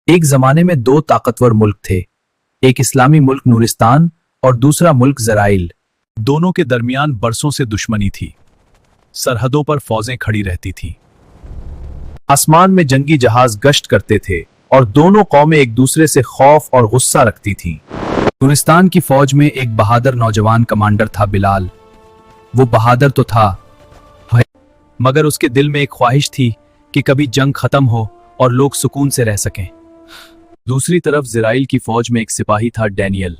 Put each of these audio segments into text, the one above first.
एक जमाने में दो ताकतवर मुल्क थे। एक इस्लामी मुल्क नूरिस्तान और दूसरा मुल्क ज़राइल। दोनों के दरमियान बरसों से दुश्मनी थी। सरहदों पर फौजें खड़ी रहती थीं। आसमान में जंगी जहाज गश्त करते थे और दोनों कौमें एक दूसरे से खौफ और गुस्सा रखती थीं। नूरिस्तान की फौज में एक बहादुर नौजवान कमांडर था, बिलाल। वो बहादुर तो था, मगर उसके दिल में एक ख्वाहिश थी कि कभी जंग खत्म हो और लोग सुकून से रह सकें। दूसरी तरफ ज़राइल की फौज में एक सिपाही था, डैनियल।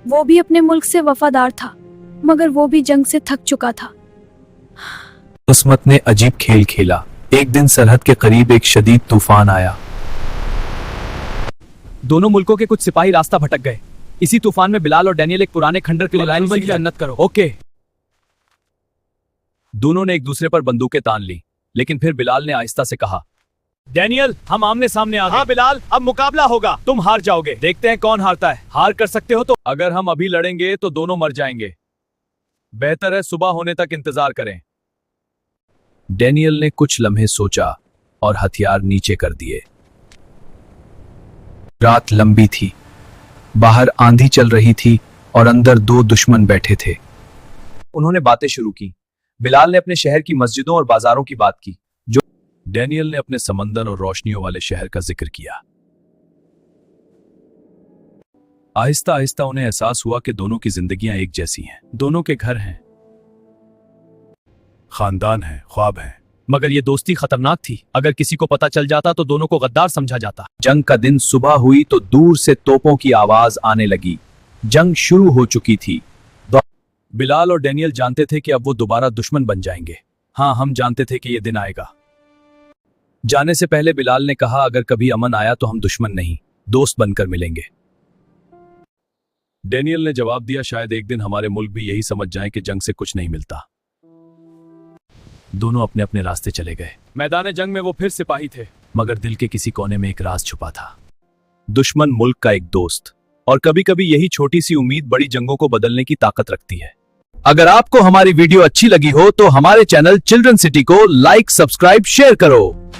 वो भी अपने मुल्क से वफादार था, मगर वो भी जंग से थक चुका था। किस्मत ने अजीब खेल खेला। एक दिन सरहद के करीब एक शदीद तूफान आया। दोनों मुल्कों के कुछ सिपाही रास्ता भटक गए। इसी तूफान में बिलाल और डैनियल एक पुराने खंडर के लिए जन्नत करो। ओके। दोनों ने एक दूसरे पर बंदूकें तान ली, लेकिन फिर बिलाल ने आहिस्ता से कहा, डैनियल, हम आमने सामने आ गए। हाँ बिलाल, अब मुकाबला होगा। तुम हार जाओगे, देखते हैं कौन हारता है। हार कर सकते हो तो। अगर हम अभी लड़ेंगे तो दोनों मर जाएंगे। बेहतर है सुबह होने तक इंतजार करें। डैनियल ने कुछ लम्हे सोचा और हथियार नीचे कर दिए। रात लंबी थी, बाहर आंधी चल रही थी और अंदर दो दुश्मन बैठे थे। उन्होंने बातें शुरू की। बिलाल ने अपने शहर की मस्जिदों और बाजारों की बात की, जो डैनियल ने अपने समंदर और रोशनियों वाले शहर का जिक्र किया। आहिस्ता आहिस्ता उन्हें एहसास हुआ कि दोनों की जिंदगियां एक जैसी हैं। दोनों के घर हैं, खानदान है, ख्वाब हैं, मगर ये दोस्ती खतरनाक थी। अगर किसी को पता चल जाता तो दोनों को गद्दार समझा जाता। जंग का दिन सुबह हुई तो दूर से तोपों की आवाज आने लगी। जंग शुरू हो चुकी थी। बिलाल और डैनियल जानते थे कि अब वो दोबारा दुश्मन बन जाएंगे। हाँ, हम जानते थे कि ये दिन आएगा। जाने से पहले बिलाल ने कहा, अगर कभी अमन आया तो हम दुश्मन नहीं, दोस्त बनकर मिलेंगे। डैनियल ने जवाब दिया, शायद एक दिन हमारे मुल्क भी यही समझ जाएं कि जंग से कुछ नहीं मिलता। दोनों अपने अपने रास्ते चले गए। मैदान जंग में वो फिर सिपाही थे, मगर दिल के किसी कोने में एक राज छुपा था। दुश्मन मुल्क का एक दोस्त। और कभी कभी यही छोटी सी उम्मीद बड़ी जंगों को बदलने की ताकत रखती है। अगर आपको हमारी वीडियो अच्छी लगी हो तो हमारे चैनल चिल्ड्रन सिटी को लाइक, सब्सक्राइब, शेयर करो।